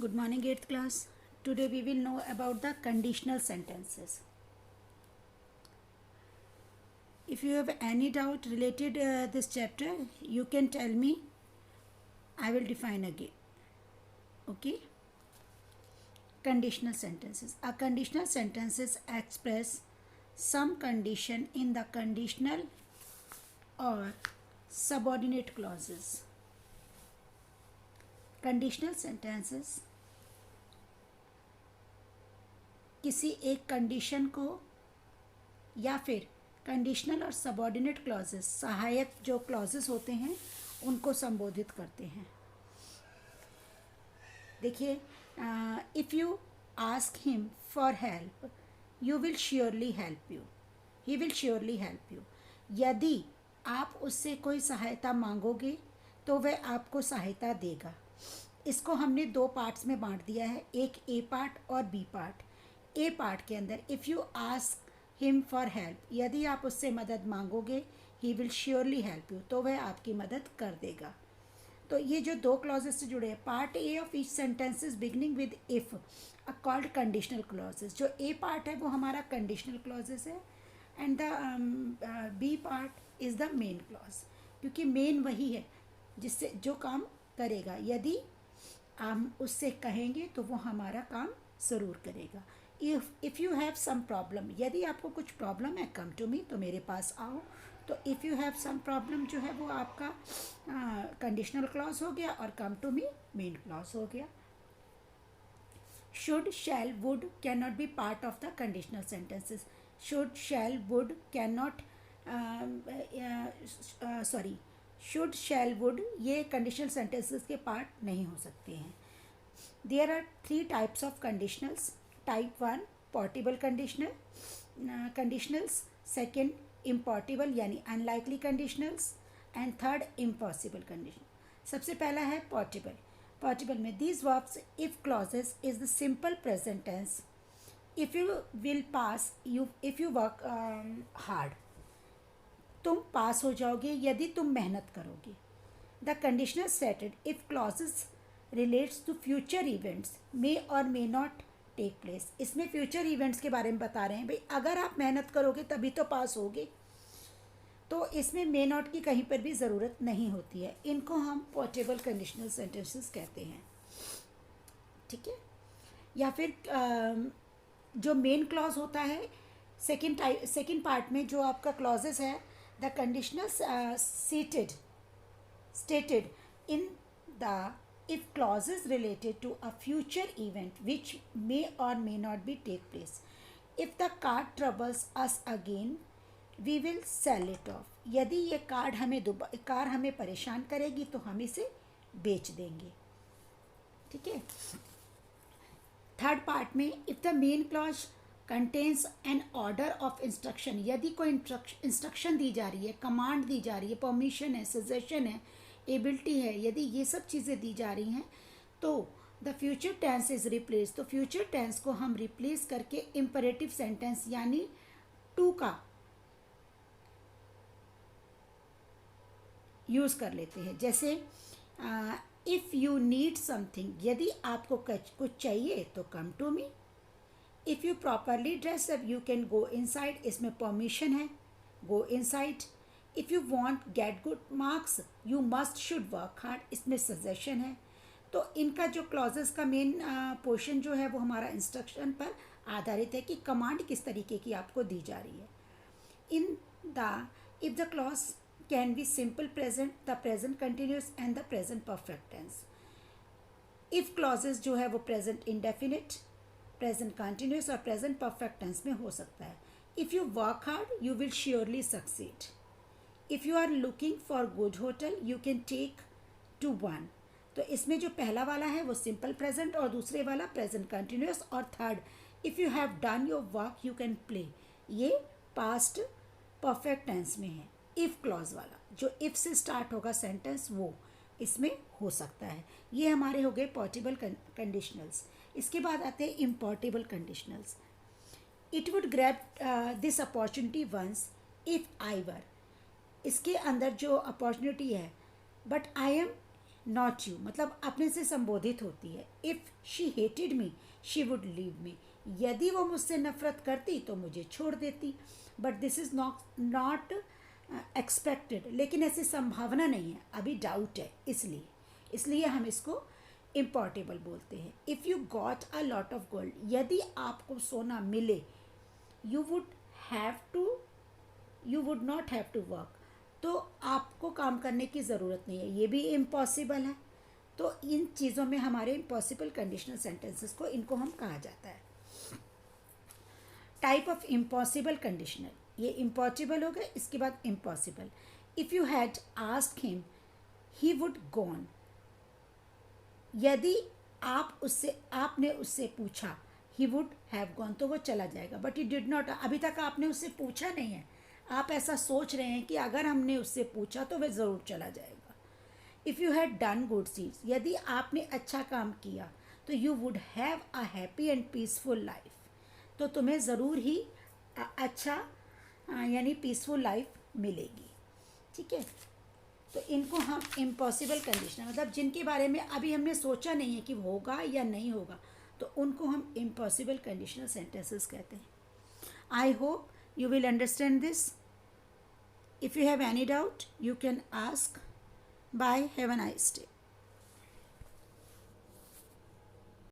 Good morning, 8th class. Today we will know about the conditional sentences. If you have any doubt related this chapter, you can tell me. I will define again. Okay. Conditional sentences. A conditional sentences express some condition in the conditional or subordinate clauses. Conditional sentences किसी एक condition को या फिर conditional और subordinate clauses सहायक जो clauses होते हैं उनको संबोधित करते हैं. देखिए, if you ask him for help you will surely help you. He will surely help you. यदि आप उससे कोई सहायता मांगोगे तो वह आपको सहायता देगा. इसको हमने दो पार्ट्स में बांट दिया है, एक ए पार्ट और बी पार्ट. ए पार्ट के अंदर if you ask him for help, यदि आप उससे मदद मांगोगे, he will surely help you, तो वह आपकी मदद कर देगा. तो ये जो दो क्लॉजेस से जुड़े हैं, part A of each sentences beginning with if are called conditional clauses. जो ए पार्ट है वो हमारा कंडीशनल क्लॉजेस है and the B part is the main clause, क्योंकि मेन वही है जिससे जो काम करेगा. यदि हम उससे कहेंगे तो वो हमारा काम ज़रूर करेगा. If you have some problem, यदि आपको कुछ प्रॉब्लम है, कम टू मी, तो मेरे पास आओ. तो if you have some problem जो है वो आपका कंडीशनल क्लॉज हो गया और come to me main clause हो गया. Should, shall, would can not be part of the conditional sentences. Should, shall, would can not should, shall, would ये कंडीशनल सेंटेंसेस के पार्ट नहीं हो सकते हैं. There are 3 types of conditionals. Type 1 probable conditionals, second improbable यानी unlikely conditionals and third impossible condition. सबसे पहला है पॉर्टिबल. पॉर्टिबल में these verbs if clauses is the simple present tense. If you will pass, if you work hard, तुम pass हो जाओगे यदि तुम मेहनत करोगे. The conditional stated if clauses relates to future events may और मे नॉट टेक प्लेस. इसमें future events के बारे में बता रहे हैं. भाई अगर आप मेहनत करोगे तभी तो पास होगे, तो इसमें मे नॉट की कहीं पर भी ज़रूरत नहीं होती है. इनको हम पोर्टेबल कंडीशनल सेंटेंसेस कहते हैं. ठीक है. या फिर जो मेन क्लॉज होता है सेकेंड पार्ट में जो आपका क्लॉजेस है, the conditional stated in the if clauses related to a future event which may or may not be take place. If the card troubles us again we will sell it off. यदि ये car हमें परेशान करेगी तो हम इसे बेच देंगे. ठीक है. थर्ड पार्ट में if the main clause contains an order of instruction, यदि कोई इंस्ट्रक्शन दी जा रही है, कमांड दी जा रही है, परमिशन है, सजेशन है, एबिलिटी है, यदि ये सब चीज़ें दी जा रही हैं तो the future tense is replace. तो फ्यूचर टेंस को हम रिप्लेस करके इम्परेटिव सेंटेंस यानी टू का यूज़ कर लेते हैं. जैसे इफ़ यू नीड समथिंग, यदि आपको कुछ चाहिए तो come to me. If you properly dress up you can go inside. इसमें परमिशन है, go inside. If you want get good marks you must should work hard. इसमें सजेशन है. तो इनका जो क्लॉजेस का मेन पोर्शन जो है वो हमारा इंस्ट्रक्शन पर आधारित है कि कमांड किस तरीके की आपको दी जा रही है. In the if the clause can be simple present, the present continuous and the present perfect tense. If clauses जो है वो प्रेजेंट इंडेफिनिट, प्रेजेंट कंटिन्यूस और प्रेजेंट परफेक्ट टेंस में हो सकता है. If you work hard you will surely succeed. If you are looking for good hotel you can take to one. तो इसमें जो पहला वाला है वो सिंपल प्रेजेंट और दूसरे वाला प्रेजेंट कंटिन्यूस और third if you have done your work you can play, ये पास्ट परफेक्ट टेंस में है. इफ़ क्लॉज वाला जो इफ़ से स्टार्ट होगा सेंटेंस वो इसमें हो सकता है. ये हमारे हो गए पोर्टेबल कंडीशनल्स. इसके बाद आते हैं improbable conditionals. It would grab this opportunity once if I were. इसके अंदर जो अपॉर्चुनिटी है, but I am not you मतलब अपने से संबोधित होती है. If she hated me she would leave me. यदि वो मुझसे नफरत करती तो मुझे छोड़ देती. But this is not expected. लेकिन ऐसी संभावना नहीं है, अभी डाउट है, इसलिए इसलिए हम इसको इम्पॉर्टेबल बोलते हैं. If you got a lot of gold, यदि आपको सोना मिले, you would not have to work, तो आपको काम करने की ज़रूरत नहीं है. ये भी इम्पॉसिबल है. तो इन चीज़ों में हमारे इम्पॉसिबल कंडीशनल सेंटेंसेस को इनको हम कहा जाता है. टाइप ऑफ इम्पॉसिबल कंडीशनल, ये इम्पॉसिबल हो गए. इसके बाद impossible. If you had asked him he would gone. यदि आपने उससे पूछा, ही वुड हैव गॉन, तो वो चला जाएगा. बट ही डिड नॉट, अभी तक आपने उससे पूछा नहीं है, आप ऐसा सोच रहे हैं कि अगर हमने उससे पूछा तो वह ज़रूर चला जाएगा. If you had done good deeds, यदि आपने अच्छा काम किया तो you would have a happy and peaceful life, तो तुम्हें ज़रूर ही अच्छा यानी पीसफुल लाइफ मिलेगी. ठीक है. तो इनको हम इम्पॉसिबल कंडीशनल मतलब जिनके बारे में अभी हमने सोचा नहीं है कि होगा या नहीं होगा, तो उनको हम इम्पॉसिबल कंडीशनल सेंटेंसेस कहते हैं. I hope you will understand this. If you have any doubt, you can ask. Bye. Have a nice day.